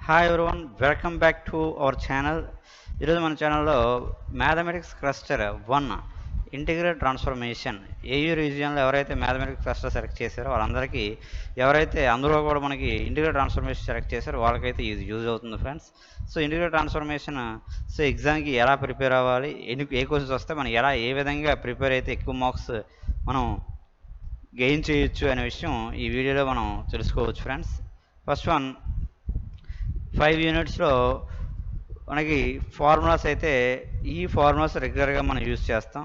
Hi everyone, welcome back to our channel. ఈరోజు మన ఛానల్లో mathematics cluster 1 integral transformation AU రీజియన్లో ఎవరైతే మ్యాథమెటిక్స్ క్లస్టర్ సెలెక్ట్ చేశారో వాళ్ళందరికీ, ఎవరైతే అందులో కూడా మనకి ఇంటిగ్రల్ ట్రాన్స్ఫర్మేషన్ సెలెక్ట్ చేశారో వాళ్ళకైతే ఇది యూజ్ అవుతుంది ఫ్రెండ్స్. సో ఇంటిగ్రల్ ట్రాన్స్ఫర్మేషన్ ఎగ్జామ్కి ఎలా ప్రిపేర్ అవ్వాలి, ఏ క్వశ్చన్స్ వస్తే మనం ఏ విధంగా ప్రిపేర్ అయితే ఎక్కువ మార్క్స్ మనం గెయిన్ చేయొచ్చు అనే విషయం ఈ వీడియోలో మనం తెలుసుకోవచ్చు ఫ్రెండ్స్. ఫస్ట్ వన్, 5 యూనిట్స్లో మనకి ఫార్ములాస్ అయితే ఈ ఫార్ములాస్ రెగ్యులర్గా మనం యూజ్ చేస్తాం.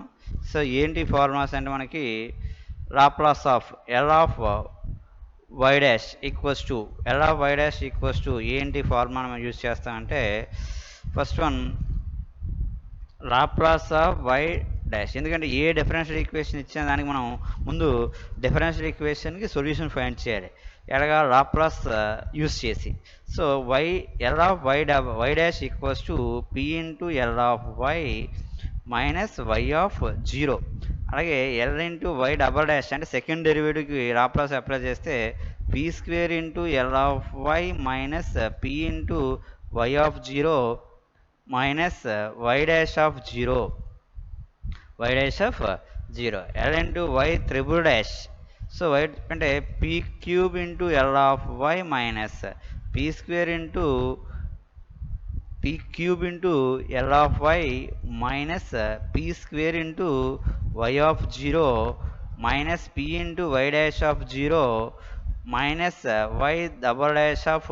సో ఏంటి ఫార్ములాస్ అంటే మనకి Laplace of L of why dash equals to L of why dash equals to ఏంటి ఫార్ములా మనం యూజ్ చేస్తామంటే first one Laplace of why dash. ఎందుకంటే ఏ డిఫరెన్షియల్ ఈక్వేషన్ ఇచ్చిన దానికి మనం ముందు డిఫరెన్షియల్ ఈక్వేషన్కి సొల్యూషన్ ఫైండ్ చేయాలి, ఎలాగా లాప్లాస్ యూస్ చేసి. So L of why dash equals to P into L of why minus Y of zero. అలాగే L into Y double dash అంటే సెకండ్ డెరివేటివ్కి లాప్లాస్ అప్లై చేస్తే P square into L of why minus P into why of zero minus Y dash of zero L into Y triple dash. So Y అంటే P cube into L of why minus P square into P cube into L of why minus P square into why of zero minus P into y dash of zero minus y double dash of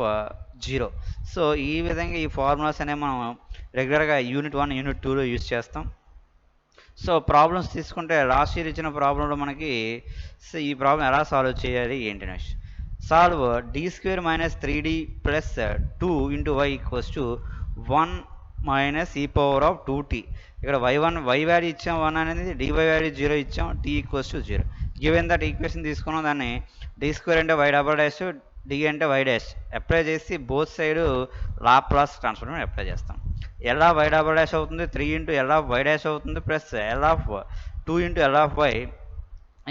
zero. So ఈ విధంగా ఈ formulas అనేవి మనం రెగ్యులర్గా unit 1 unit 2లో use చేస్తాం. So problems తీసుకుంటే last year ఇచ్చిన ప్రాబ్లంలో మనకి ఈ ప్రాబ్లం ఎలా సాల్వ్ చేయాలి ఏంటి next solve d square minus 3d plus 2 into y equals to 1 minus e power of 2t. ఇక్కడ వై వాల్యూ ఇచ్చాం 1 అనేది, dy వాల్యూ 0 ఇచ్చాం, t equals to 0. Given that equation తీసుకున్నాం, దాన్ని డి స్క్వేర్ అంటే వై డబల్ డాష్, డి అంటే Y dash apply చేసి both side Laplace transformation apply చేస్తాం. L of why double dash అవుతుంది, 3 into L of why dash అవుతుంది, plus L of 2 into L of Y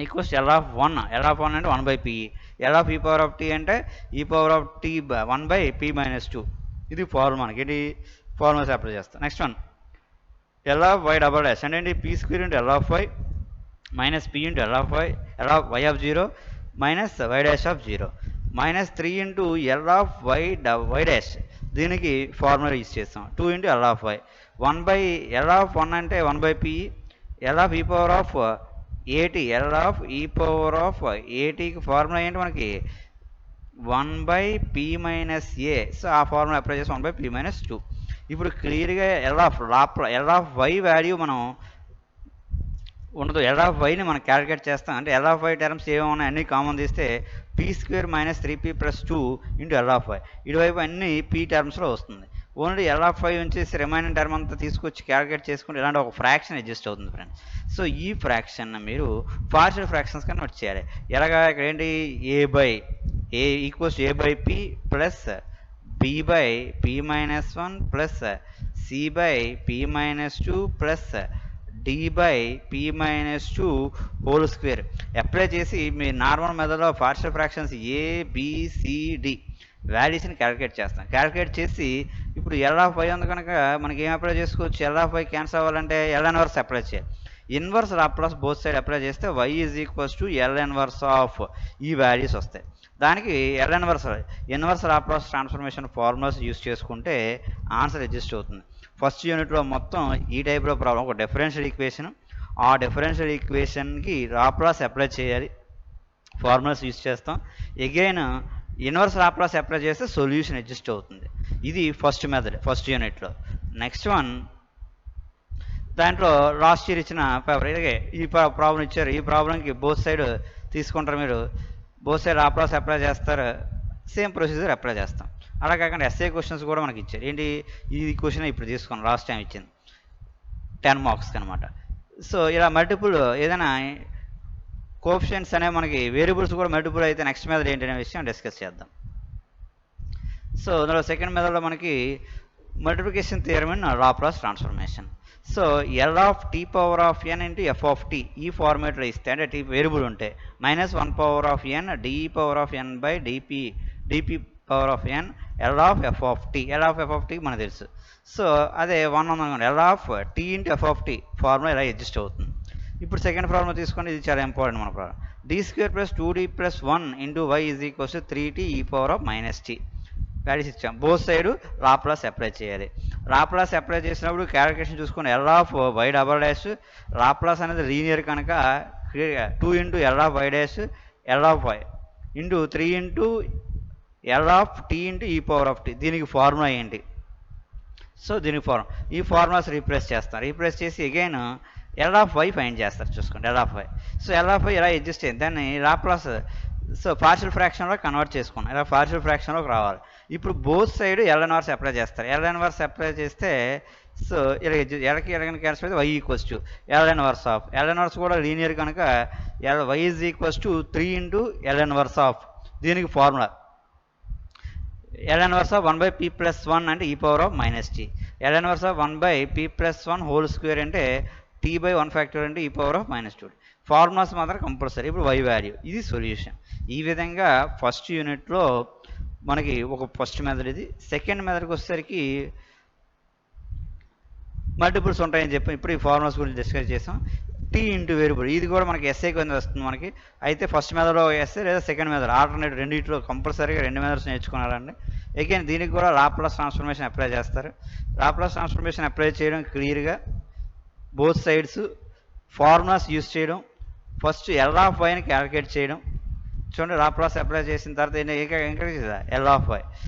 equals L of 1. L of 1 అంటే 1/p. L of E power of T అంటే ఈ power of tea 1/p minus 2. ఇది formula, మనకి ఇది formulas apply చేస్తాం. Next one L of why double dash అంటే ఏంటి P square into L of why minus P into L of Y of zero minus Y dash of zero minus 3 into L of why dash. దీనికి formula use చేస్తాం 2 into L of Y 1/ఎల్ of 1 అంటే 1/p. L of E power of AT, L of E power of ఏటీకి formula ఏంటి మనకి 1/p minus ఏ. So ఆ formula apply చేసి 1/p minus 2. ఇప్పుడు క్లియర్గా ఎల్ ఆఫ్ వై వాల్యూ మనం ఉండదు, ఎల్ ఆఫ్ వైని మనం క్యాలిక్యులేట్ చేస్తాం. అంటే ఎల్ ఆఫ్ వై టర్మ్స్ ఏమన్నా అన్ని కామన్ తీస్తే P square minus 3p plus 2 into L of Y. ఇటువైపు అన్ని పీ టర్మ్స్లో వస్తుంది. ఓన్లీ ఎల్ ఆఫ్ వై ఉంచేసి రిమైనింగ్ టర్మ్ అంతా తీసుకొచ్చి క్యాలిక్యులేట్ చేసుకుంటే ఇలాంటి ఒక ఫ్రాక్షన్ అడ్జస్ట్ అవుతుంది ఫ్రెండ్స్. సో ఈ ఫ్రాక్షన్ మీరు పార్షియల్ ఫ్రాక్షన్స్ కన్నా నోట్ చేయాలి. ఎలాగా ఇక్కడ ఏంటి A equals a/p plus b/p minus 1 plus c/p minus 2 plus d/p minus 2 whole square apply చేసి మీ నార్మల్ మెథడ్లో పార్షియల్ ఫ్రాక్షన్స్ ABCD వాల్యూస్ని క్యాలిక్యులేట్ చేస్తాం. క్యాలిక్యులేట్ చేసి ఇప్పుడు ఎల్ ఆఫ్ వై ఉంది కనుక మనకి ఏం అప్లై చేసుకోవచ్చు, ఎల్ ఆఫ్ వై క్యాన్సల్ అవ్వాలంటే ఎల్ ఇన్వర్స్ అప్లై చేయాలి. Inverse Laplace both side apply చేస్తే y is equals to L inverse of ఈ వాల్యూస్ వస్తాయి. దానికి L inverse Laplace transformation formulas use చేసుకుంటే ఆన్సర్ అడ్జస్ట్ అవుతుంది. ఫస్ట్ యూనిట్లో మొత్తం ఈ టైప్లో ప్రాబ్లం, ఒక డిఫరెన్షియల్ ఈక్వేషన్, ఆ డిఫరెన్షియల్ ఈక్వేషన్కి లాప్లాస్ అప్లై చేయాలి, ఫార్ములాస్ యూస్ చేస్తాం. అగైన్ ఇన్వర్స్ లాప్లాస్ అప్లై చేస్తే సొల్యూషన్ అడ్జస్ట్ అవుతుంది. ఇది ఫస్ట్ మెథడ్ ఫస్ట్ యూనిట్లో. నెక్స్ట్ వన్ దాంట్లో లాస్ట్ ఇయర్ ఇచ్చిన పేపర్ ఇలాగే ఈ ప్రాబ్లం ఇచ్చారు. ఈ ప్రాబ్లంకి బోత్ సైడ్ తీసుకుంటారు, మీరు బోత్ సైడ్ లాప్లాస్ అప్లై చేస్తారు, సేమ్ ప్రొసీజర్ అప్లై చేస్తాం. అలా కాకుండా ఎస్ఏ క్వశ్చన్స్ కూడా మనకి ఇచ్చారు. ఏంటి ఈ క్వశ్చన్ ఇప్పుడు తీసుకున్నాం, లాస్ట్ టైం ఇచ్చింది 10 మార్క్స్కి అనమాట. సో ఇలా మల్టిపుల్ ఏదైనా కోఎఫిషియెంట్స్ అనేవి మనకి వేరియబుల్స్ కూడా మల్టిపుల్ అయితే నెక్స్ట్ మెథడ్ ఏంటనే విషయం డిస్కస్ చేద్దాం. సో అందులో సెకండ్ మెథడ్లో మనకి multiplication theorem in Laplace transformation. So L of t power of n into f of t ఈ ఫార్మేట్లో ఇస్తే, అంటే టీ వేరియబుల్ ఉంటే minus 1 power of n d power of n by dp power of n L of f of t. L of f of t మనకు తెలుసు. So అదే 1 ఉందనుకోండి, L of t into f of t formula ఇలా adjust అవుతుంది. ఇప్పుడు second formula తీసుకోండి, ఇది చాలా ఇంపార్టెంట్ మన problem. D square plus 2d plus 1 into y is equals 3t e power of minus t. Values ఇచ్చాం. బోత్ సైడ్ లాప్లాస్ అప్లై చేయాలి. Laplace apply చేసినప్పుడు క్యాలిక్యులేషన్ చూసుకొని L of why double dash, Laplace అనేది linear కనుక 2 into L of why dash L of y into 3 into L of t into ఈ power of t. దీనికి formula ఏంటి? So దీనికి ఈ ఫార్ములాస్ రీప్లేస్ చేస్తారు. రీప్లేస్ చేసి again L of y find చేస్తారు. చూసుకోండి L of why. So L of y ఇలా అడ్జస్ట్ అయ్యింది, దాన్ని లాప్లాస్ సో పార్షియల్ ఫ్రాక్షన్లో కన్వర్ట్ చేసుకున్నాం. ఇలా పార్షియల్ ఫ్రాక్షన్లోకి రావాలి. ఇప్పుడు both side L inverse apply చేస్తారు. ఎల్ ఇన్వర్స్ అప్లై చేస్తే సో ఇలా ఎలకి ఎలగని క్యాన్సిల్ అయితే y equals to L inverse of. L inverse కూడా లీనియర్ కనుక y is equals to 3 into L inverse of. దీనికి formula L inverse of 1/p plus 1 అంటే ఈ power of minus t. L inverse of 1/p plus 1 whole square అంటే t/1 factor అంటే ఈ power of minus 2. Formulas మాత్రం compulsory. ఇప్పుడు y value, ఇది solution. ఈ విధంగా ఫస్ట్ యూనిట్లో మనకి ఒక ఫస్ట్ మెథడ్ ఇది. సెకండ్ మెథడ్కి వచ్చేసరికి మల్టిపుల్స్ ఉంటాయని చెప్పి ఇప్పుడు ఈ ఫార్ములాస్ గురించి డిస్కస్ చేసాం. టీ ఇంటూ వేరియబుల్, ఇది కూడా మనకి ఎస్ఏ కింద వస్తుంది మనకి. అయితే ఫస్ట్ మెథడ్లో ఎస్ఏ లేదా సెకండ్ మెథడ్ ఆల్టర్నేట్ రెండింటిలో కంపల్సరీగా 2 మెథడ్స్ నేర్చుకున్నారండి. అగైన్ దీనికి కూడా లాప్లాస్ ట్రాన్స్ఫర్మేషన్ అప్లై చేస్తారు. లాప్లాస్ ట్రాన్స్ఫర్మేషన్ అప్లై చేయడం క్లియర్గా బోత్ సైడ్స్ ఫార్ములాస్ యూజ్ చేయడం, ఫస్ట్ ఎల్ ఆఫ్ వైని క్యాలిక్యులేట్ చేయడం. చూడండి లాప్లాస్ అప్లై చేసిన తర్వాత ఇంకా ఎల్ ఆఫ్ వై.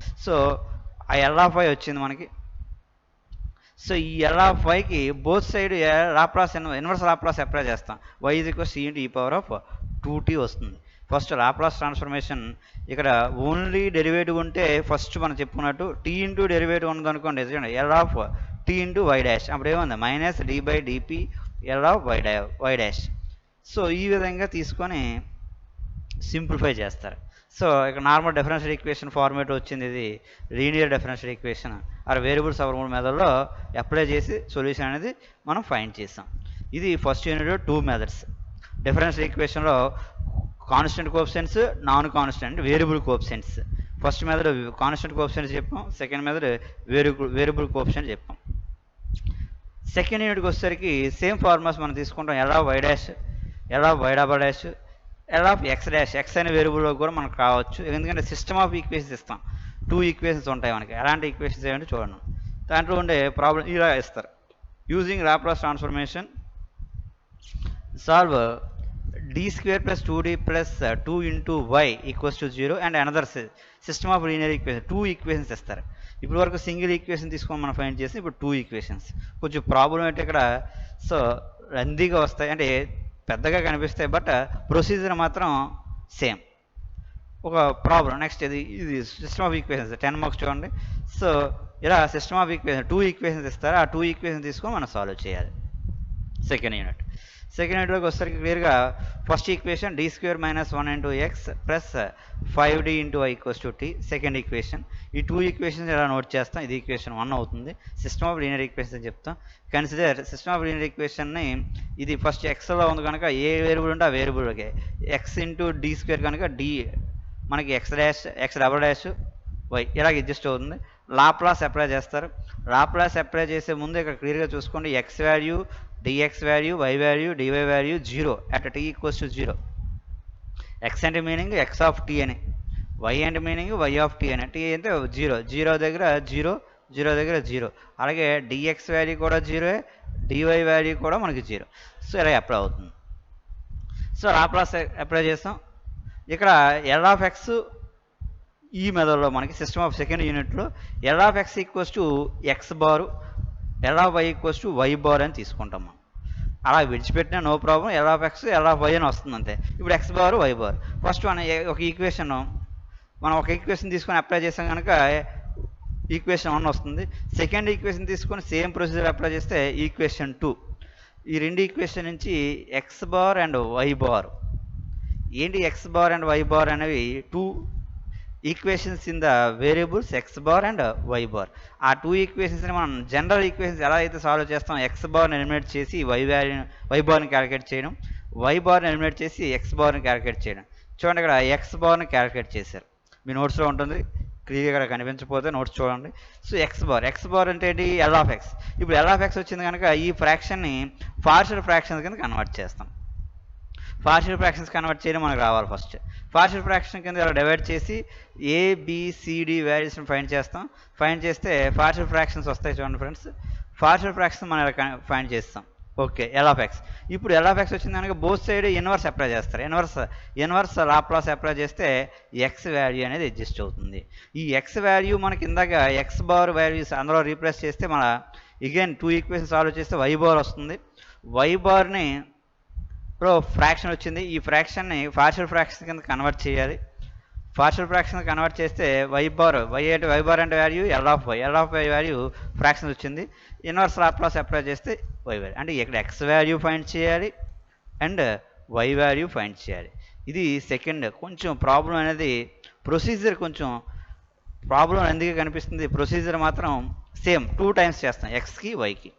సో ఆ ఎల్ ఆఫ్ వై వచ్చింది మనకి. సో ఈ ఎల్ ఆఫ్ వైకి both side Laplace inverse Laplace apply చేస్తాం. Y is equal C into ఈ పవర్ ఆఫ్ 2t వస్తుంది. ఫస్ట్ లాప్లాస్ ట్రాన్స్ఫర్మేషన్ ఇక్కడ ఓన్లీ డెరివేటివ్ ఉంటే ఫస్ట్ మనం చెప్పుకున్నట్టు టీ ఇంటూ డెరివేటివ్ ఉన్నది అనుకోండి, L of t into y dash. అప్పుడు ఏముంది minus d/dp L of why dash. So ఈ విధంగా తీసుకొని సింప్లిఫై చేస్తారు. సో ఇక్కడ నార్మల్ డిఫరెన్షియల్ ఈక్వేషన్ ఫార్మేట్ వచ్చింది. ఇది linear differential equation or variables our 3 మెథడ్లో అప్లై చేసి సొల్యూషన్ అనేది మనం ఫైండ్ చేసాం. ఇది ఫస్ట్ యూనిట్ 2 మెథడ్స్. డిఫరెన్షియల్ ఈక్వేషన్లో constant coefficients, non constant variable coefficients. First method constant coefficients చెప్పాం, సెకండ్ మెథడ్ వేరియబుల్ కోఎఫిషియెంట్ చెప్పాం. సెకండ్ యూనిట్కి వచ్చేసరికి సేమ్ ఫార్ములాస్ మనం తీసుకుంటాం. L of why dash, L of why double dash, L of X dash. X అనే వేరియబుల్లో కూడా మనకు రావచ్చు, ఎందుకంటే సిస్టమ్ ఆఫ్ ఈక్వేషన్స్ ఇస్తాం. 2 ఈక్వేషన్స్ ఉంటాయి మనకి. ఎలాంటి ఈక్వేషన్స్ ఏమంటే చూడండి, దాంట్లో ఉండే ప్రాబ్లం ఇలా ఇస్తారు. Using Laplace transformation solve d square plus 2d plus 2 into y equals to 0 and another system of linear equation. 2 equations ఇస్తారు. ఇప్పుడు వరకు సింగిల్ ఈక్వేషన్ తీసుకొని మనం ఫైండ్ చేసి ఇప్పుడు 2 ఈక్వేషన్స్. కొంచెం ప్రాబ్లం ఏంటి ఇక్కడ, సో రందీగా వస్తాయి అంటే పెద్దగా కనిపిస్తాయి, బట్ ప్రొసీజర్ మాత్రం సేమ్. ఒక ప్రాబ్లం నెక్స్ట్ ఇది సిస్టమ్ ఆఫ్ ఈక్వేషన్స్ 10 మార్క్స్ చూడండి. సో ఇలా సిస్టమ్ ఆఫ్ ఈక్వేషన్ 2 ఈక్వేషన్స్ ఇస్తారు. ఆ 2 ఈక్వేషన్స్ తీసుకొని మనం సాల్వ్ చేయాలి. సెకండ్ యూనిట్లోకి వచ్చేసరికి క్లియర్గా first equation d square minus 1 into x plus 5d into y equals to t. Second equation. ఈ 2 ఈక్వేషన్స్ ఇలా నోట్ చేస్తాం. ఇది ఈక్వేషన్ 1 అవుతుంది. సిస్టమ్ ఆఫ్ లీనియర్ ఈక్వేషన్ అని చెప్తాం. కన్సిడర్ సిస్టమ్ ఆఫ్ లీనియర్ ఈక్వేషన్ని ఇది ఫస్ట్ ఎక్స్లో ఉంది కనుక ఏ వేరియబుల్ ఉంటే ఆ వేరియబుల్కి ఎక్స్ ఇంటూ d స్క్వేర్ కనుక d మనకి ఎక్స్ డబల్ డాష్ వై ఇలాగ అడ్జస్ట్ అవుతుంది. లాప్లాస్ అప్లై చేస్తారు. లాప్లాస్ అప్లై చేసే ముందు ఇక్కడ క్లియర్గా చూసుకోండి, x value, dx value, y value, dy value 0 at t equals to 0. X అంటే మీనింగ్ ఎక్స్ ఆఫ్ టీ అని, వై అంటే మీనింగ్ వై ఆఫ్ టీ అని. టీ అంటే 0, 0 దగ్గర 0, 0 దగ్గర 0. అలాగే డిఎక్స్ వాల్యూ కూడా 0, డివై వాల్యూ కూడా మనకి 0. సో ఇలా అప్లై అవుతుంది. సో లాప్లాస్ అప్లై చేస్తాం. ఇక్కడ ఎల్ ఆఫ్ ఎక్స్ ఈ మెథడ్లో మనకి సిస్టమ్ ఆఫ్ సెకండ్ యూనిట్లో L of X equals to X bar, L of Y equals to Y bar అని తీసుకుంటాం మనం. అలా విడిచిపెట్టినా no problem, L of X L of Y అని వస్తుంది అంతే. ఇప్పుడు X bar why bar. First ఒక ఈక్వేషన్ మనం ఒక ఈక్వేషన్ తీసుకొని అప్లై చేసాం కనుక ఈక్వేషన్ 1 వస్తుంది. సెకండ్ ఈక్వేషన్ తీసుకొని సేమ్ ప్రొసీజర్ అప్లై చేస్తే ఈక్వేషన్ 2. ఈ రెండు ఈక్వేషన్ నుంచి X bar and Y bar. ఏంటి X bar and Y bar అనేవి 2 equations in the variables X bar and Y bar. ఆ 2 ఈక్వేషన్స్ని మనం జనరల్ ఈక్వేషన్స్ ఎలా అయితే సాల్వ్ చేస్తాం, ఎక్స్ బార్ని ఎలిమినేట్ చేసి వై బార్ని క్యాలిక్యులేట్ చేయడం, వై బార్ని ఎలిమినేట్ చేసి ఎక్స్ బార్ని క్యాలిక్యులేట్ చేయడం. చూడండి ఇక్కడ ఎక్స్ బార్ని క్యాలిక్యులేట్ చేశారు, మీ నోట్స్లో ఉంటుంది. క్లియర్గా కనిపించకపోతే నోట్స్ చూడండి. సో ఎక్స్ బార్ అంటే ఏంటి? L of X. ఇప్పుడు ఎల్ ఆఫ్ ఎక్స్ వచ్చింది కనుక ఈ ఫ్రాక్షన్ని పార్షియల్ ఫ్రాక్షన్స్ కింద కన్వర్ట్ చేస్తాం. పార్షియల్ ఫ్రాక్షన్స్ కన్వర్ట్ చేయడం మనకు రావాలి ఫస్ట్. పార్షియల్ ఫ్రాక్షన్ కింద ఇలా డివైడ్ చేసి ఏబిసిడి వాల్యూస్ని ఫైండ్ చేస్తాం. ఫైండ్ చేస్తే పార్షియల్ ఫ్రాక్షన్స్ వస్తాయి చూడండి ఫ్రెండ్స్. పార్షియల్ ఫ్రాక్షన్ మనం ఇలా ఫైండ్ చేస్తాం. Okay, L of X. ఇప్పుడు ఎల్ ఆఫ్ ఎక్స్ వచ్చింది కనుక బోత్ సైడ్ ఇన్వర్స్ అప్లై చేస్తారు. ఇన్వర్స్ లాప్లాస్ అప్లై చేస్తే ఎక్స్ వాల్యూ అనేది అడ్జస్ట్ అవుతుంది. ఈ ఎక్స్ వాల్యూ మనకి ఇందాక ఎక్స్ బార్ వాల్యూస్ అందులో రీప్లేస్ చేస్తే మన అగైన్ 2 ఈక్వేషన్స్ సాల్వ్ చేస్తే వై బార్ వస్తుంది. వై బార్ని ఇప్పుడు ఫ్రాక్షన్ వచ్చింది. ఈ ఫ్రాక్షన్ని పార్షియల్ ఫ్రాక్షన్ కింద కన్వర్ట్ చేయాలి. పార్షియల్ ఫ్రాక్షన్ కన్వర్ట్ చేస్తే వై బార్ అంటే value L of y value fraction వచ్చింది. ఇన్వర్స్ లాప్లాస్ అప్లై చేస్తే వై వాల్యూ అంటే ఇక్కడ ఎక్స్ వాల్యూ ఫైండ్ చేయాలి అండ్ వై వాల్యూ ఫైండ్ చేయాలి. ఇది సెకండ్. కొంచెం ప్రాబ్లం అనేది ప్రొసీజర్ కొంచెం ప్రాబ్లం ఎందుకు కనిపిస్తుంది? ప్రొసీజర్ మాత్రం సేమ్ 2 టైమ్స్ చేస్తాం ఎక్స్కి వైకి.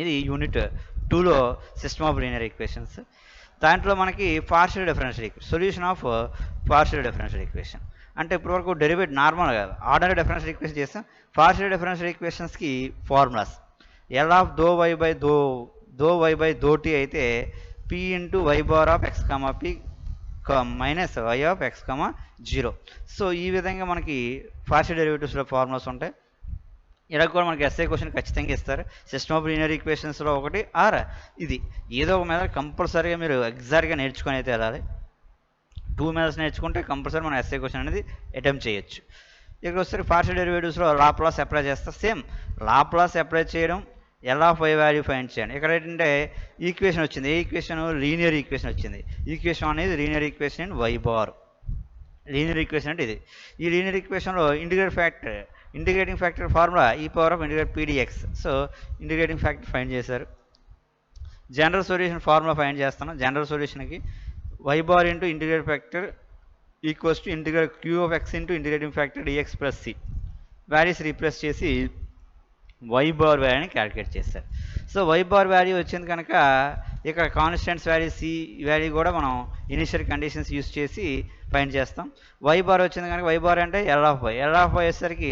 ఇది యూనిట్ 2లో సిస్టమ్ ఆఫ్ లీనియర్ ఈక్వేషన్స్. దాంట్లో మనకి partial differential equation, solution of partial differential equation అంటే ఇప్పటివరకు డెరివేట్ నార్మల్ కాదు, ఆర్డినరీ డిఫరెన్షియల్ ఈక్వేషన్ చేస్తాం. పార్షియల్ డిఫరెన్షియల్ ఈక్వేషన్స్కి formulas L of doe Y by doe T అయితే P into Y bar of X comma P minus Y of X comma 0. So ఈ విధంగా మనకి partial డెరివేటివ్స్లో formulas ఉంటాయి. ఇలా కూడా మనకి ఎస్ఐ క్వశ్చన్ ఖచ్చితంగా ఇస్తారు. సిస్టమ్ ఆఫ్ లీనియర్ ఈక్వేషన్స్లో ఒకటి ఆర్ ఇది ఏదో ఒక మీద కంపల్సరీగా మీరు ఎగ్జాక్ట్గా నేర్చుకొని అయితే వెళ్ళాలి. 2 మెథడ్స్ నేర్చుకుంటే కంపల్సరీ మనం ఎస్ఐ క్వశ్చన్ అనేది అటెంప్ట్ చేయొచ్చు. ఇక్కడ వస్తే పార్షియల్ డెరివేటివ్స్లో లాప్లాస్ అప్లై చేస్తారు. సేమ్ లాప్లాస్ అప్లై చేయడం, L of why value find చేయండి. ఇక్కడ ఏంటంటే ఈక్వేషన్ వచ్చింది. ఏ ఈక్వేషన్? లీనియర్ ఈక్వేషన్ వచ్చింది. ఈక్వేషన్ అనేది linear equation and Y bar. Linear equation అంటే ఇది. ఈ లీనియర్ ఈక్వేషన్లో integrating factor formula E power of integrate P D X. So integrating factor find చేశారు. జనరల్ సొల్యూషన్ ఫార్ములా ఫైండ్ చేస్తాను. జనరల్ సొల్యూషన్కి Y bar into integrate factor equals to integrate queue of x into integrating factor d x plus c. Values replace చేసి y bar వాల్యూని calculate చేస్తారు. So y bar value వచ్చింది కనుక ఇక్కడ constants value c value కూడా మనం initial conditions use చేసి find చేస్తాం. వై బార్ వచ్చింది కనుక వై బార్ అంటే ఎల్ ఆఫ్ వై వచ్చేసరికి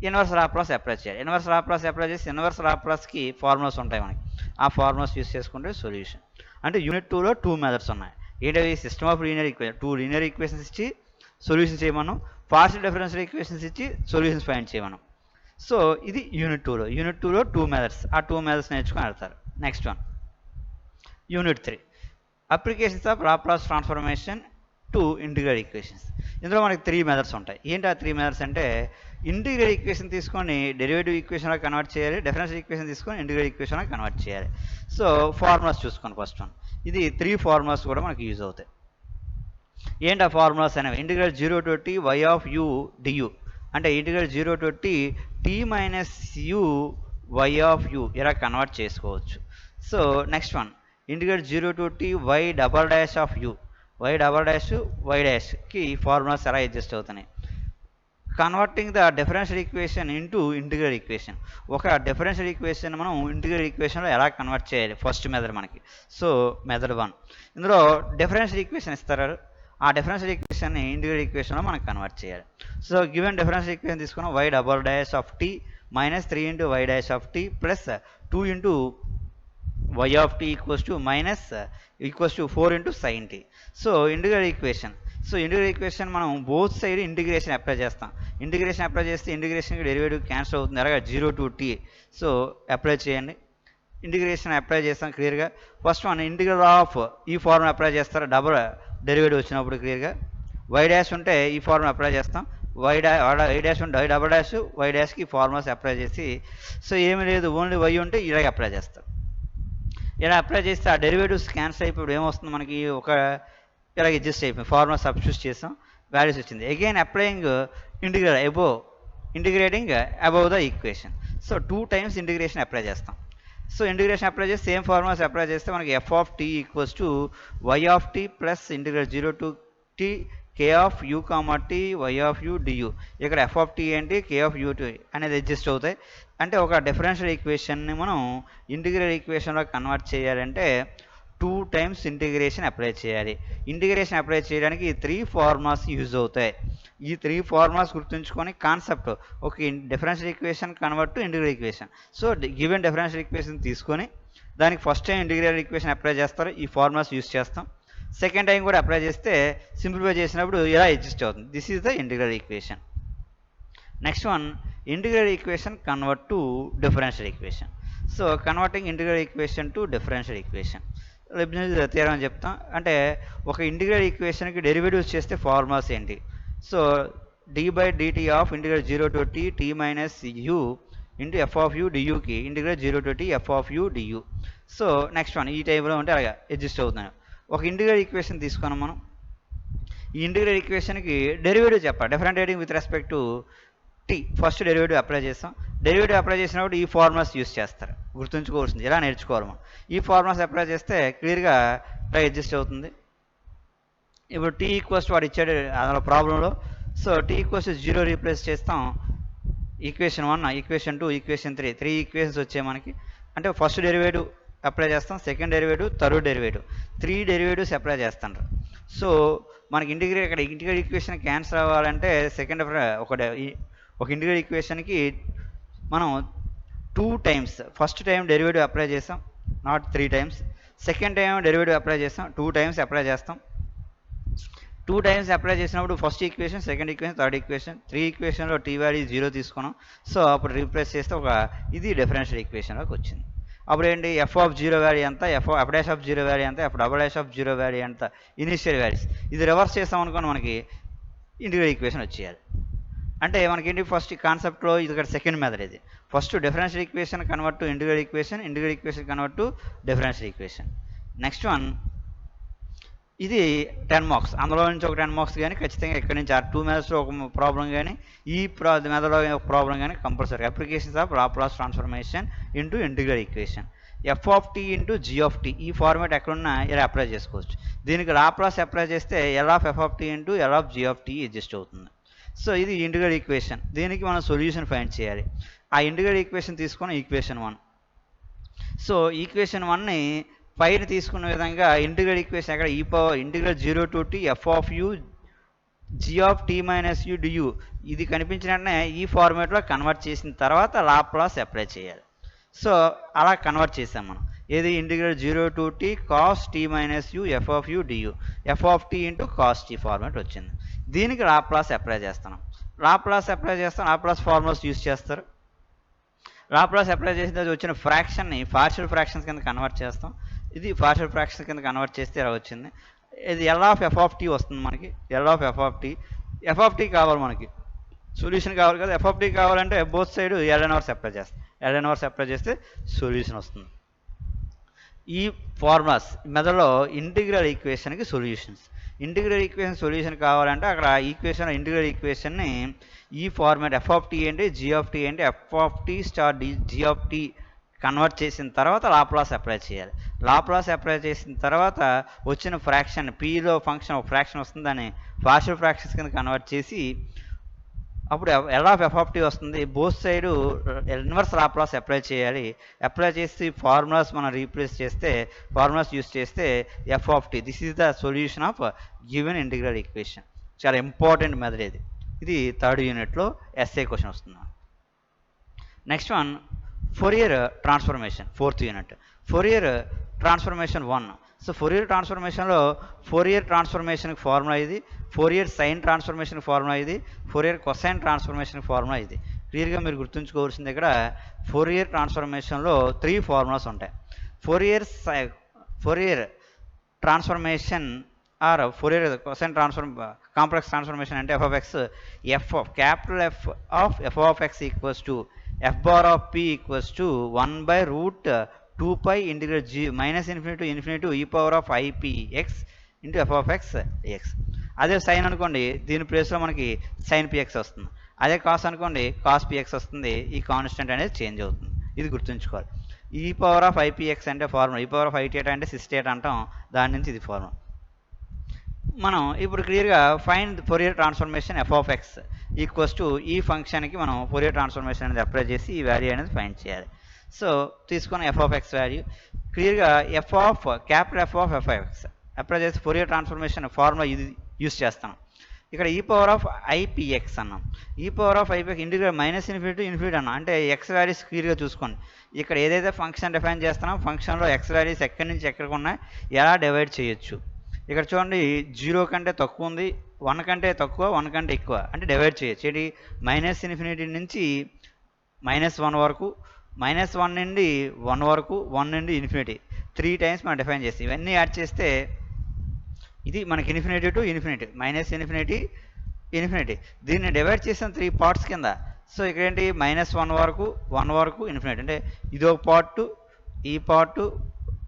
ఇన్వర్స్ లాప్లాస్ అప్లై చేయాలి. ఇన్వర్స్ లాప్లాస్ అప్లై చేసి ఇన్వర్స్ లాప్లాస్కి ఫార్ములాస్ ఉంటాయి మనకి. ఆ ఫార్ములాస్ యూస్ చేసుకుంటే సొల్యూషన్. అంటే యూనిట్ 2లో 2 మెథడ్స్ ఉన్నాయి. ఏంటవి? System of linear equation 2 linear equations ఇచ్చి సొల్యూషన్ చేయమనం, పార్షియల్ డిఫరెన్షియల్ ఈక్వేషన్స్ ఇచ్చి సొల్యూషన్స్ ఫైండ్ చేయమనం. సో ఇది యూనిట్ 2లో 2 మెథడ్స్. ఆ 2 మెథడ్స్ నేర్చుకొని వెళ్తారు. Next one unit 3 applications of Laplace transformation to integral equations. ఇందులో మనకి 3 మెథడ్స్ ఉంటాయి. ఏంటి ఆ 3 మెథడ్స్ అంటే ఇంటిగ్రల్ ఈక్వేషన్ తీసుకొని డెరివేటివ్ ఈక్వేషన్లో కన్వర్ట్ చేయాలి, డిఫరెన్షియల్ ఈక్వేషన్ తీసుకొని ఇంటిగ్రల్ ఈక్వేషన్లో కన్వర్ట్ చేయాలి. సో ఫార్ములాస్ చూసుకోండి. ఫస్ట్ వన్ ఇది 3 ఫార్ములాస్ కూడా మనకి యూజ్ అవుతాయి. ఏంటి ఆ ఫార్ములాస్ అనేవి? Integral 0 to t y of u du అంటే integral 0 to t t minus u y of u ఇలా కన్వర్ట్ చేసుకోవచ్చు. So next one integral 0 to t y double dash of u y డాష్కి formulas ఎలా adjust అవుతున్నాయి? Converting the differential equation into integral equation. ఒక differential equation మనం integral ఈక్వేషన్లో ఎలా convert చేయాలి? ఫస్ట్ మెథడ్ మనకి. సో మెథడ్ 1 ఇందులో డిఫరెన్షియల్ ఈక్వేషన్ ఇస్తారు. ఆ డిఫరెన్షియల్ ఈక్వేషన్ని ఇంటిగ్రల్ ఈక్వేషన్లో మనం కన్వర్ట్ చేయాలి. సో గివెన్ డిఫరెన్షియల్ ఈక్వేషన్ తీసుకున్నాం y double dash of t minus 3 into y dash of t plus 2 into y of t equals to 4 into sin t. So integral equation మనం both side integration apply చేస్తాం. Integration apply చేస్తే ఇంటిగ్రేషన్కి derivative cancel అవుతుంది. అలాగే 0 to t. So apply చేయండి. Integration apply చేస్తాం క్లియర్గా. First one integral of ఈ formula apply చేస్తారు. డబుల్ డెరివేటివ్ వచ్చినప్పుడు క్లియర్గా వై డాష్ ఉంటే ఈ ఫార్ములా అప్లై చేస్తాం. వై డాష్ ఉంటే వై డబల్ డాష్ వై డాష్కి ఫార్ములాస్ అప్లై చేసి సో ఏమీ లేదు ఓన్లీ వై ఉంటే ఇలాగ అప్లై చేస్తాం. ఇలా అప్లై చేస్తే ఆ డెరివేటివ్స్ క్యాన్సిల్ అయిపోయి ఏమొస్తుంది మనకి? ఒక ఇలాగ అడ్జస్ట్ అయిపోయింది. ఫార్ములా సబ్స్టిట్యూట్ చేసాం, వాల్యూస్ వచ్చింది. Again applying integrating above the equation. So 2 times integration apply చేస్తాం. సో ఇంటిగ్రేషన్ అప్లై చేసి సేమ్ ఫార్ములాస్ అప్లై చేస్తే మనకి f of t equals to y of t plus integral 0 to t k of u comma t y of u du. ఇక్కడ f of t ఏంటి, k of u అనేది adjust అవుతాయి. అంటే ఒక differential ఈక్వేషన్ని మనం ఇంటిగ్రల్ ఈక్వేషన్లో కన్వర్ట్ చేయాలంటే 2 times integration apply చేయాలి. ఇంటిగ్రేషన్ అప్లై చేయడానికి 3 ఫార్ములాస్ యూజ్ అవుతాయి. ఈ 3 ఫార్ములాస్ గుర్తుంచుకొని concept okay differential equation convert to integral equation. So given differential equation తీసుకొని దానికి first time integral equation apply చేస్తారు, ఈ ఫార్ములాస్ యూస్ చేస్తాం. సెకండ్ టైం కూడా అప్లై చేస్తే సింప్లిఫై చేసినప్పుడు ఇలా ఎగ్జిస్ట్ అవుతుంది. This is the integral equation. Next one integral equation convert to differential equation. So converting integral equation to differential equation Leibniz theorem అని చెప్తాం. అంటే ఒక ఇంటిగ్రల్ ఈక్వేషన్కి డెరివేటివ్స్ చేస్తే ఫార్ములాస్ ఏంటి? So d/dt of integral 0 to t t minus u into f of u డియూకి integral 0 to t f of u du. So next one ఈ టైప్లో ఉంటే అలాగా ఎగ్జిస్ట్ అవుతున్నాయి. ఒక ఇంటిగ్రల్ ఈక్వేషన్ తీసుకున్నాం మనం. ఈ ఇంటిగ్రల్ ఈక్వేషన్కి డెరివేటివ్ చెప్పాలి, differentiating with respect to t. First derivative apply చేస్తాం. డెరివేటివ్ అప్లై చేసినప్పుడు ఈ ఫార్ములాస్ యూస్ చేస్తారు, గుర్తుంచుకోవాల్సింది, ఇలా నేర్చుకోవాలి మనం. ఈ ఫార్ములాస్ అప్లై చేస్తే క్లియర్గా ఇలా ఎగ్జిస్ట్ అవుతుంది. ఇప్పుడు టీ ఈక్వల్స్ వాడు ఇచ్చాడు అందులో ప్రాబ్లంలో. సో టీ ఈక్వల్స్ 0 రీప్లేస్ చేస్తాం. ఈక్వేషన్ 1, ఈక్వేషన్ 2, ఈక్వేషన్ 3, 3 ఈక్వేషన్స్ వచ్చాయి మనకి. అంటే ఫస్ట్ డెరివేటివ్ అప్లై చేస్తాం, second derivative, third derivative, 3 derivatives apply చేస్తాండ్రు. సో మనకి ఇక్కడ ఇంటిగ్రల్ ఈక్వేషన్ క్యాన్సల్ అవ్వాలంటే సెకండ్ ఒక ఇంటిగ్రల్ ఈక్వేషన్కి మనం 2 times first time derivative apply చేస్తాం, not 3 times. Second time derivative apply చేస్తాం, 2 టైమ్స్ అప్లై చేస్తాం. 2 టైమ్స్ అప్లై చేసినప్పుడు first equation, second equation, third equation, 3 ఈక్వేషన్లో టీ వాల్యూ 0 తీసుకున్నాం. సో అప్పుడు రీప్లేస్ చేస్తే ఇది డిఫరెన్షియల్ ఈక్వేషన్లోకి వచ్చింది. అప్పుడు ఏంటి ఎఫ్ ఆఫ్ 0 వాల్యూ ఎంత, ఎఫ్ డాష్ ఆఫ్ 0 వాల్యూ ఎంత, F double dash of 0 value ఎంత, ఇనిషియల్ వాల్యూస్. ఇది రివర్స్ చేస్తాం అనుకోండి మనకి ఇంటిగ్రల్ ఈక్వేషన్ వచ్చేయాలి. అంటే మనకేంటి ఫస్ట్ కాన్సెప్ట్లో ఇది ఇక్కడ సెకండ్ మెథడ్. ఇది first differential equation convert to integral equation, integral equation convert to differential equation. Next one ఇది 10 మార్క్స్, అందులో నుంచి ఒక 10 మార్క్స్ కానీ ఖచ్చితంగా ఇక్కడ నుంచి 2 మెథడ్స్లో ఒక ప్రాబ్లం కానీ ఈ మెథడ్లో ఒక ప్రాబ్లం కానీ compulsory. Applications of Laplace transformation into integral equation, f of t into g of t. ఈ ఫార్మేట్ ఎక్కడున్నా ఇలా అప్లై చేసుకోవచ్చు. దీనికి లాప్లాస్ అప్లై చేస్తే L of f of t into L of g of t exist అవుతుంది. So ఇది integral equation. దీనికి మనం సొల్యూషన్ ఫైండ్ చేయాలి. ఆ ఇంటిగ్రల్ ఈక్వేషన్ తీసుకొని ఈక్వేషన్ 1. సో ఈక్వేషన్ 1ని పైన తీసుకున్న విధంగా ఇంటిగ్రల్ ఈక్వేషన్ ఎక్కడ integral 0 to t f of u g of t minus u du ఇది కనిపించిన వెంటనే ఈ ఫార్మేట్లో కన్వర్ట్ చేసిన తర్వాత లాప్లాస్ అప్లై చేయాలి. సో అలా కన్వర్ట్ చేసాం మనం. ఏది integral 0 to t cos t minus u f of u du, f of t into cos t format వచ్చింది. దీనికి లాప్లాస్ అప్లై చేస్తున్నాం. లాప్లాస్ ఫార్ములాస్ యూస్ చేస్తారు. లాప్లాస్ అప్లై చేసిన తర్వాత వచ్చిన ఫ్రాక్షన్ని పార్షియల్ ఫ్రాక్షన్స్ కింద కన్వర్ట్ చేస్తాం. ఇది పార్షియల్ ఫ్రాక్షన్స్ కింద కన్వర్ట్ చేస్తే ఇలా వచ్చింది. ఇది L of f of t వస్తుంది మనకి. L of f of t కావాలి మనకి, సొల్యూషన్ కావాలి కదా. ఎఫ్ ఆఫ్ టీ కావాలంటే బోత్ సైడ్ ఎల్ఎన్ఆర్స్ అప్లై చేస్తాం. ఎల్ఎన్ఆర్స్ అప్లై చేస్తే సొల్యూషన్ వస్తుంది. ఈ ఫార్ములాస్ మెథడ్లో ఇంటిగ్రల్ ఈక్వేషన్కి సొల్యూషన్స్. ఇంటిగ్రల్ ఈక్వేషన్ సొల్యూషన్ కావాలంటే అక్కడ ఈక్వేషన్ ఇంటిగ్రల్ ఈక్వేషన్ని ఈ ఫార్మాట్ ఎఫ్ ఆఫ్ టీ ఏంటి, జీ ఆఫ్ టీ ఏంటి, f of t star g of t convert చేసిన తర్వాత లాప్లాస్ అప్లై చేయాలి. లాప్లాస్ అప్లై చేసిన తర్వాత వచ్చిన ఫ్రాక్షన్ పీలో ఫంక్షన్ ఒక ఫ్రాక్షన్ వస్తుంది, దాన్ని పార్షియల్ ఫ్రాక్షన్స్ కింద కన్వర్ట్ చేసి అప్పుడు L of f of t వస్తుంది. Both side inverse Laplace apply చేయాలి. అప్లై చేసి ఫార్ములాస్ మనం రీప్లేస్ చేస్తే ఫార్ములాస్ యూస్ చేస్తే f of t. This is the solution of given integral equation. చాలా ఇంపార్టెంట్ మెథడ్ ఇది. ఇది థర్డ్ యూనిట్లో ఎస్ఏ క్వశ్చన్ వస్తుంది. Next one Fourier transformation, fourth unit. Fourier transformation 1. So Fourier ట్రాన్స్ఫర్మేషన్లో ఫోరియర్ ట్రాన్స్ఫర్మేషన్కి ఫార్ములా ఇది, ఫోరియర్ సైన్ ట్రాన్స్ఫర్మేషన్ ఫార్ములా ఇది, Fourier cosine transformation formula ఇది. క్లియర్గా మీరు గుర్తుంచుకోవాల్సింది ఇక్కడ ఫోరియర్ ట్రాన్స్ఫర్మేషన్లో 3 ఫార్ములాస్ ఉంటాయి. Fourier transformation or Fourier cosine complex transformation అంటే f of x, capital f of f of X equals to f bar of p equals to 1/√2 π integral g minus infinity to infinity e power of ipx into f of x x. అదే sign అనుకోండి, దీని ప్లేస్లో మనకి sign px వస్తుంది. అదే cos అనుకోండి, cos px వస్తుంది. ఈ కాన్స్టెంట్ అనేది చేంజ్ అవుతుంది. ఇది గుర్తుంచుకోవాలి. ఈ పవర్ ఆఫ్ ఐపీఎక్స్ అంటే ఫార్ములా, ఈ పవర్ ఆఫ్ ఐటీఏటా అంటే సిస్టేట్ అంటాం, దాని నుంచి ఇది ఫార్ములా. మనం ఇప్పుడు క్లియర్గా find Fourier transformation F of X equals to ఈ ఫంక్షన్కి మనం ఫోరియర్ ట్రాన్స్ఫర్మేషన్ అనేది అప్లై చేసి ఈ వాల్యూ అనేది ఫైండ్ చేయాలి. సో తీసుకున్న ఎఫ్ ఆఫ్ ఎక్స్ వాల్యూ క్లియర్గా capital f of f of X apply చేసి ఫోరియర్ ట్రాన్స్ఫర్మేషన్ ఫార్ములా ఇది యూస్ చేస్తాం. ఇక్కడ ఈ పవర్ ఆఫ్ ఐపీఎక్స్ అన్నాం. ఈ power of IPX integrate minus infinity infinity అన్నాం. అంటే ఎక్స్ వాల్యూస్ క్లియర్గా చూసుకోండి. ఇక్కడ ఏదైతే ఫంక్షన్ డిఫైన్ చేస్తున్నాం ఫంక్షన్లో ఎక్స్ వాల్యూస్ ఎక్కడి నుంచి ఎక్కడికి ఉన్నాయి ఎలా డివైడ్ చేయొచ్చు. ఇక్కడ చూడండి 0 కంటే తక్కువ ఉంది, 1 కంటే తక్కువ, 1 కంటే ఎక్కువ అంటే డివైడ్ చేయొచ్చు. ఏంటి మైనస్ ఇన్ఫినిటీ నుంచి -1 వరకు, -1 నుండి 1 వరకు, 1 నుండి ఇన్ఫినిటీ 3 టైమ్స్ మనం డిఫైన్ చేస్తాం. ఇవన్నీ యాడ్ చేస్తే ఇది మనకి infinity to infinity, minus infinity infinity. దీన్ని డివైడ్ చేసాం 3 పార్ట్స్ కింద. సో ఇక్కడ ఏంటి -1 వరకు, 1 వరకు ఇన్ఫినిటీ. అంటే ఇది ఒక పార్ట్, ఈ పార్ట్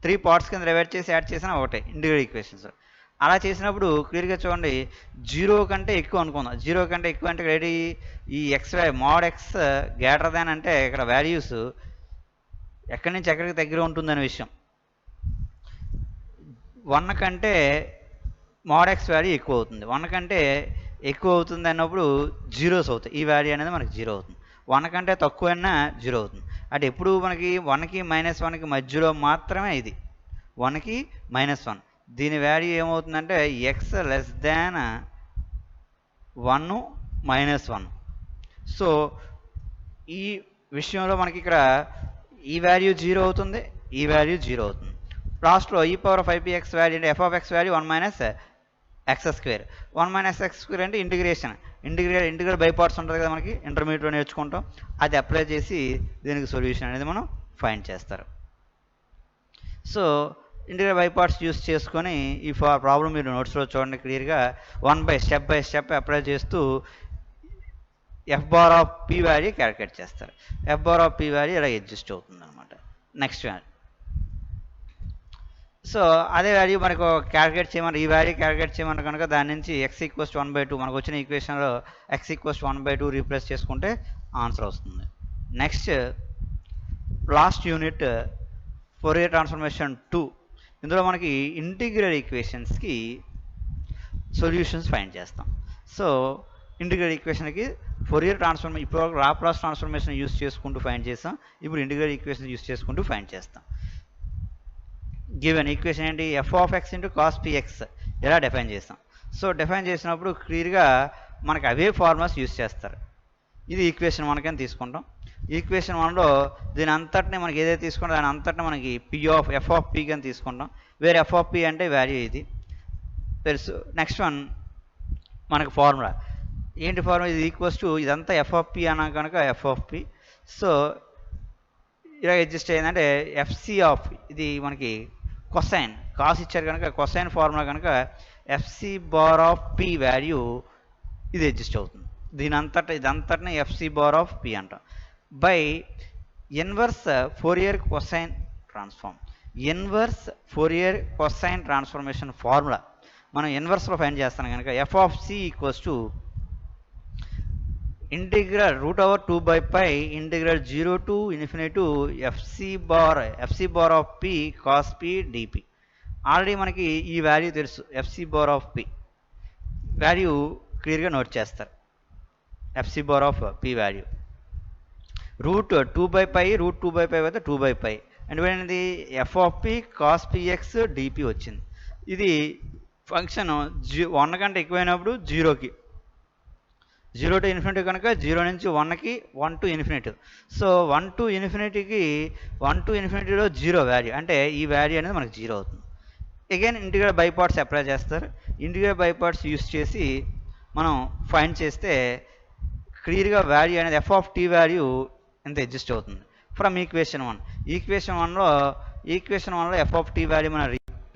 3 పార్ట్స్ కింద డివైడ్ చేసి యాడ్ చేసిన ఒకటే ఇంటిగ్రల్ ఈక్వేషన్స్. అలా చేసినప్పుడు క్లియర్గా చూడండి 0 కంటే ఎక్కువ అనుకుందాం. 0 కంటే ఎక్కువ అంటే ఇక్కడ ఈ X mode X greater than అంటే ఇక్కడ వాల్యూస్ ఎక్కడి నుంచి ఎక్కడికి దగ్గర ఉంటుందనే విషయం. 1 కంటే మోడ్ ఎక్స్ వాల్యూ ఎక్కువ అవుతుంది, 1 కంటే ఎక్కువ అవుతుంది అన్నప్పుడు జీరోస్ అవుతాయి. ఈ వాల్యూ అనేది మనకి 0 అవుతుంది. 1 కంటే తక్కువ అయినా 0 అవుతుంది. అంటే ఎప్పుడు మనకి 1కి -1కి మధ్యలో మాత్రమే ఇది 1కి -1. దీని వాల్యూ ఏమవుతుందంటే ఎక్స్ లెస్ దాన్ 1 -1. సో ఈ విషయంలో మనకి ఇక్కడ ఈ వాల్యూ 0 అవుతుంది, ఈ వాల్యూ 0 అవుతుంది. లాస్ట్లో ఈ పవర్ ఆఫ్ ఐపీఎక్స్ వాల్యూ అంటే f of X value 1 - x². 1 - x² అంటే ఇంటిగ్రేషన్. ఇంటిగ్రల్ బై పార్ట్స్ ఉంటుంది కదా మనకి ఇంటర్మీడియట్లో నేర్చుకుంటాం. అది అప్లై చేసి దీనికి సొల్యూషన్ అనేది మనం ఫైండ్ చేస్తారు. So integral by parts use చేసుకొని ఈ ప్రాబ్లం మీరు నోట్స్లో చూడండి క్లియర్గా. స్టెప్ బై స్టెప్ అప్లై చేస్తూ f bar of p value calculate చేస్తారు. F bar of p value ఇలా అడ్జస్ట్ అవుతుంది అనమాట. Next value. సో అదే వాల్యూ మనకు క్యాలిక్యులేట్ చేయమని, ఈ వాల్యూ క్యాలిక్యులేట్ చేయమని కనుక దాని నుంచి x = 1/2 మనకు వచ్చిన ఈక్వేషన్లో x = 1/2 రీప్లేస్ చేసుకుంటే ఆన్సర్ వస్తుంది. Next last unit Fourier transformation 2. ఇందులో మనకి ఇంటిగ్రల్ ఈక్వేషన్స్కి సొల్యూషన్స్ ఫైండ్ చేస్తాం. సో ఇంటిగ్రల్ ఈక్వేషన్కి ఫోరియర్ ట్రాన్స్ఫర్మేషన్ ఇప్పుడు లాప్లాస్ ట్రాన్స్ఫర్మేషన్ యూస్ చేసుకుంటూ ఫైండ్ చేస్తాం. ఇప్పుడు ఇంటిగ్రల్ ఈక్వేషన్ యూస్ చేసుకుంటూ ఫైండ్ చేస్తాం. గివెన్ ఈక్వేషన్ ఏంటి f of x into cos p x ఇలా డిఫైన్ చేస్తాం. సో డిఫైన్ చేసినప్పుడు క్లియర్గా మనకి అవే ఫార్ములాస్ యూస్ చేస్తారు. ఇది ఈక్వేషన్ 1 కింద తీసుకుంటాం. ఈక్వేషన్ 1లో దీని అంతటిని మనకి ఏదైతే తీసుకుంటాం దాని అంతటిని మనకి ఎఫ్ ఆఫ్ పి కింద తీసుకుంటాం. వేరే ఎఫ్ ఆఫ్ పి అంటే వాల్యూ ఇది తెలుసు. నెక్స్ట్ వన్ మనకు ఫార్ములా ఏంటి, ఫార్ములా ఇది ఈక్వల్స్ టు ఇదంతా ఎఫ్ ఆఫ్ పి అన్నా కనుక ఎఫ్ ఆఫ్ పి. సో ఇలా అడ్జస్ట్ అయ్యిందంటే ఎఫ్సి ఆఫ్ ఇది మనకి కొసైన్ కాస్ ఇచ్చారు కనుక కొసైన్ ఫార్ములా కనుక FC bar of p value ఇది అడ్జస్ట్ అవుతుంది. ఇదంతటిని ఎఫ్సి బార్ ఆఫ్ పి అంటాం. By inverse Fourier cosine transform. Inverse Fourier cosine transformation formula మనం ఇన్వర్స్లో ఫైండ్ చేస్తాం కనుక f of c equals to integral √2/π integral 0 to ∞ fc bar of p cos p dp. Already మనకి ఈ value తెలుసు. Fc bar of p value క్లియర్గా note చేస్తారు. Fc bar of p value √2/π అయితే 2/π అంటే f of p cos px dp వచ్చింది. ఇది function 1 కంటే ఎక్కువైనప్పుడు 0కి 0 to ∞ కనుక 0 నుంచి 1కి 1 to ∞. సో 1 to ∞లో 0 వాల్యూ అంటే ఈ వాల్యూ అనేది మనకి 0 అవుతుంది. Again integral by parts apply చేస్తారు. ఇంటిగ్రల్ బై పార్ట్స్ యూస్ చేసి మనం ఫైండ్ చేస్తే క్లియర్గా వాల్యూ అనేది ఎఫ్ ఆఫ్ టీ వాల్యూ ఎంత అడ్జస్ట్ అవుతుంది ఫ్రమ్ ఈక్వేషన్ 1. ఈక్వేషన్ 1లో ఎఫ్ ఆఫ్ టీ వాల్యూ మన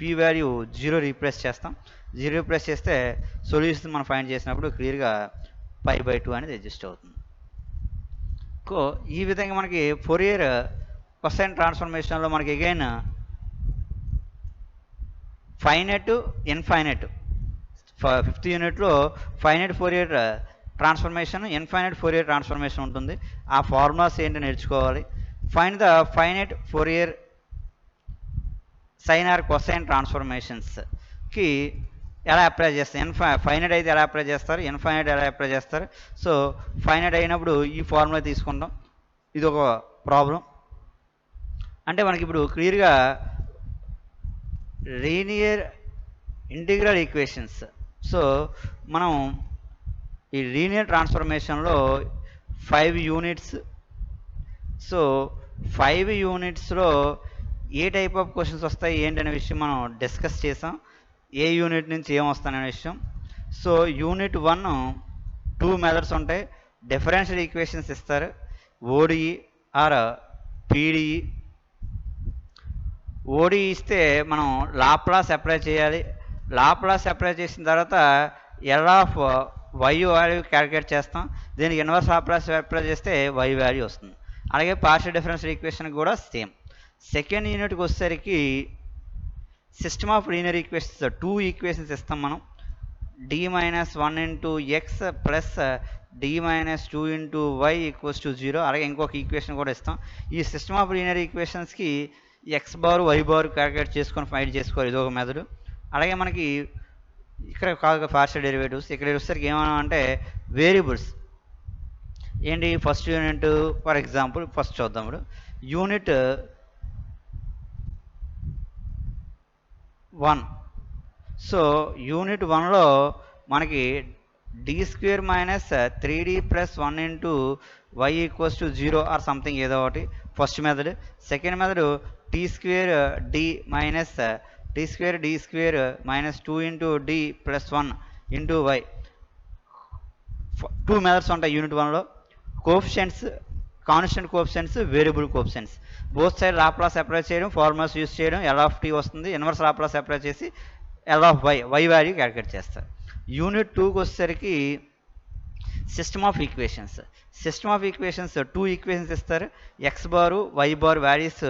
పీ వాల్యూ 0 రీప్లేస్ చేస్తాం. 0 రీప్లేస్ చేస్తే సొల్యూషన్ మనం ఫైండ్ చేసినప్పుడు క్లియర్గా π/2 అనేది అడ్జస్ట్ అవుతుంది. ఈ విధంగా మనకి ఫోరియర్ కొసైన్ ట్రాన్స్ఫర్మేషన్లో మనకి అగైన్ ఫైనైట్ ఇన్ఫైనైట్ 5th యూనిట్లో finite Fourier transformation infinite Fourier transformation ఉంటుంది. ఆ ఫార్ములాస్ ఏంటో నేర్చుకోవాలి. Find the finite Fourier sine or cosine ట్రాన్స్ఫర్మేషన్స్కి ఎలా అప్లై చేస్తారు, ఫైనైట్ అయితే ఎలా అప్లై చేస్తారు, ఇన్ఫైనైట్ ఎలా అప్లై చేస్తారు. సో ఫైనైట్ అయినప్పుడు ఈ ఫార్ములా తీసుకుంటాం. ఇది ఒక ప్రాబ్లం. అంటే మనకి ఇప్పుడు క్లియర్గా లీనియర్ ఇంటిగ్రల్ ఈక్వేషన్స్. సో మనం ఈ లీనియర్ ట్రాన్స్ఫర్మేషన్లో 5 యూనిట్స్. సో 5 యూనిట్స్లో ఏ టైప్ ఆఫ్ క్వశ్చన్స్ వస్తాయి ఏంటనే విషయం మనం డిస్కస్ చేసాం. ఏ యూనిట్ నుంచి ఏం వస్తాయనే విషయం. సో యూనిట్ 1 2 మెథడ్స్ ఉంటాయి. డిఫరెన్షియల్ ఈక్వేషన్స్ ఇస్తారు, ఓడిఈ ఆర్ పీడిఈ. ఓడిఈ ఇస్తే మనం లాప్లాస్ అప్లై చేయాలి. లాప్లాస్ అప్లై చేసిన తర్వాత L of why value calculate చేస్తాం. దీనికి ఇన్వర్స్ లాప్లాస్ అప్లై చేస్తే వై వాల్యూ వస్తుంది. అలాగే పార్షియల్ డిఫరెన్షియల్ ఈక్వేషన్ కూడా సేమ్. సెకండ్ యూనిట్కి వచ్చేసరికి system of linear equations 2 equations ఇస్తాం మనం. d-1 into x plus d-2 into y equals to 0. అలాగే ఇంకొక ఈక్వేషన్ కూడా ఇస్తాం. ఈ సిస్టమ్ ఆఫ్ లీనియర్ ఈక్వేషన్స్కి x bar y bar calculate చేసుకొని ఫైండ్ చేసుకోవాలి, ఇది ఒక మెథడ్. అలాగే మనకి ఇక్కడ కాదు పార్షియల్ డెరివేటివ్స్. ఇక్కడ వచ్చేసరికి ఏమన్నా అంటే వేరియబుల్స్ ఏంటి. First unit for example first చూద్దాం. ఇప్పుడు యూనిట్ 1. సో యూనిట్ 1లో మనకి d² minus 3d plus 1 into y equals to 0 or something ఏదో ఒకటి first method. Second method t² minus t² minus 2 into d plus 1 into y. 2 methods ఉంటాయి unit 1లో. Coefficients, constant coefficients, variable coefficients. Both side Laplace apply చేయడం, formulas use చేయడం. L of t వస్తుంది, inverse Laplace apply చేసి L of why value calculate చేస్తారు. Unit 2కి వచ్చేసరికి system of equations. System of equations 2 equations ఇస్తారు. X bar why bar values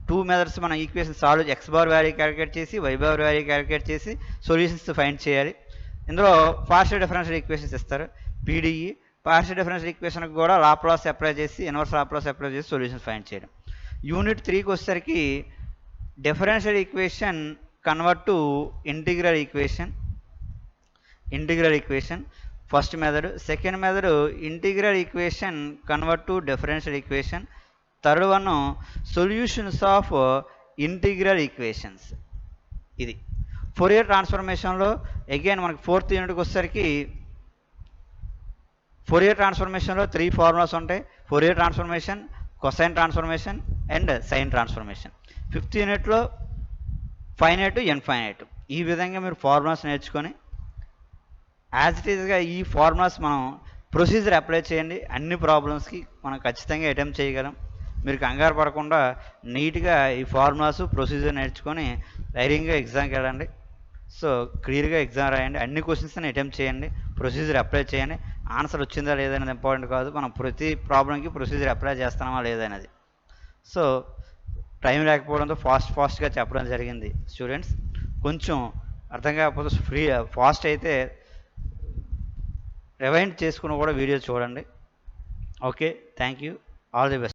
2 methods మనం equation solve x bar value calculate చేసి y bar value calculate చేసి solutions find చేయాలి. ఇందులో partial differential equations ఇస్తారు, పీడిఈ. పార్షియల్ డిఫరెన్షియల్ ఈక్వేషన్కి కూడా Laplace apply చేసి ఇన్వర్స్ లాప్లాస్ అప్లై చేసి సొల్యూషన్స్ ఫైండ్ చేయడం. యూనిట్ 3కి వచ్చేసరికి differential equation convert to integral equation first method. Second method integral equation convert to differential equation. Third one solutions of integral equations. ఇది Fourier ట్రాన్స్ఫర్మేషన్లో again మనకి 4th యూనిట్కి వచ్చేసరికి Fourier ట్రాన్స్ఫర్మేషన్లో 3 ఫార్ములాస్ ఉంటాయి. Fourier transformation, cosine transformation and sine transformation. 5th యూనిట్లో finite, infinite. ఈ విధంగా మీరు ఫార్ములాస్ నేర్చుకొని యాజ్ ఇట్ ఈజ్గా ఈ ఫార్ములాస్ మనం ప్రొసీజర్ అప్లై చేయండి. అన్ని ప్రాబ్లమ్స్కి మనం ఖచ్చితంగా అటెంప్ట్ చేయగలం. మీరు కంగారు పడకుండా నీట్గా ఈ ఫార్ములాస్ ప్రొసీజర్ నేర్చుకొని ధైర్యంగా ఎగ్జామ్కి వెళ్ళండి. సో క్లియర్గా ఎగ్జామ్ రాయండి. అన్ని క్వశ్చన్స్ని అటెంప్ట్ చేయండి, ప్రొసీజర్ అప్లై చేయండి. ఆన్సర్ వచ్చిందా లేదనేది ఇంపార్టెంట్ కాదు, మనం ప్రతి ప్రాబ్లంకి ప్రొసీజర్ అప్లై చేస్తున్నామా లేదనేది. సో టైం లేకపోవడంతో ఫాస్ట్గా చెప్పడం జరిగింది. స్టూడెంట్స్ కొంచెం అర్థం కాకపోతే ఫాస్ట్ అయితే రివైండ్ చేసుకుని కూడా వీడియో చూడండి. Okay, thank you, all the best.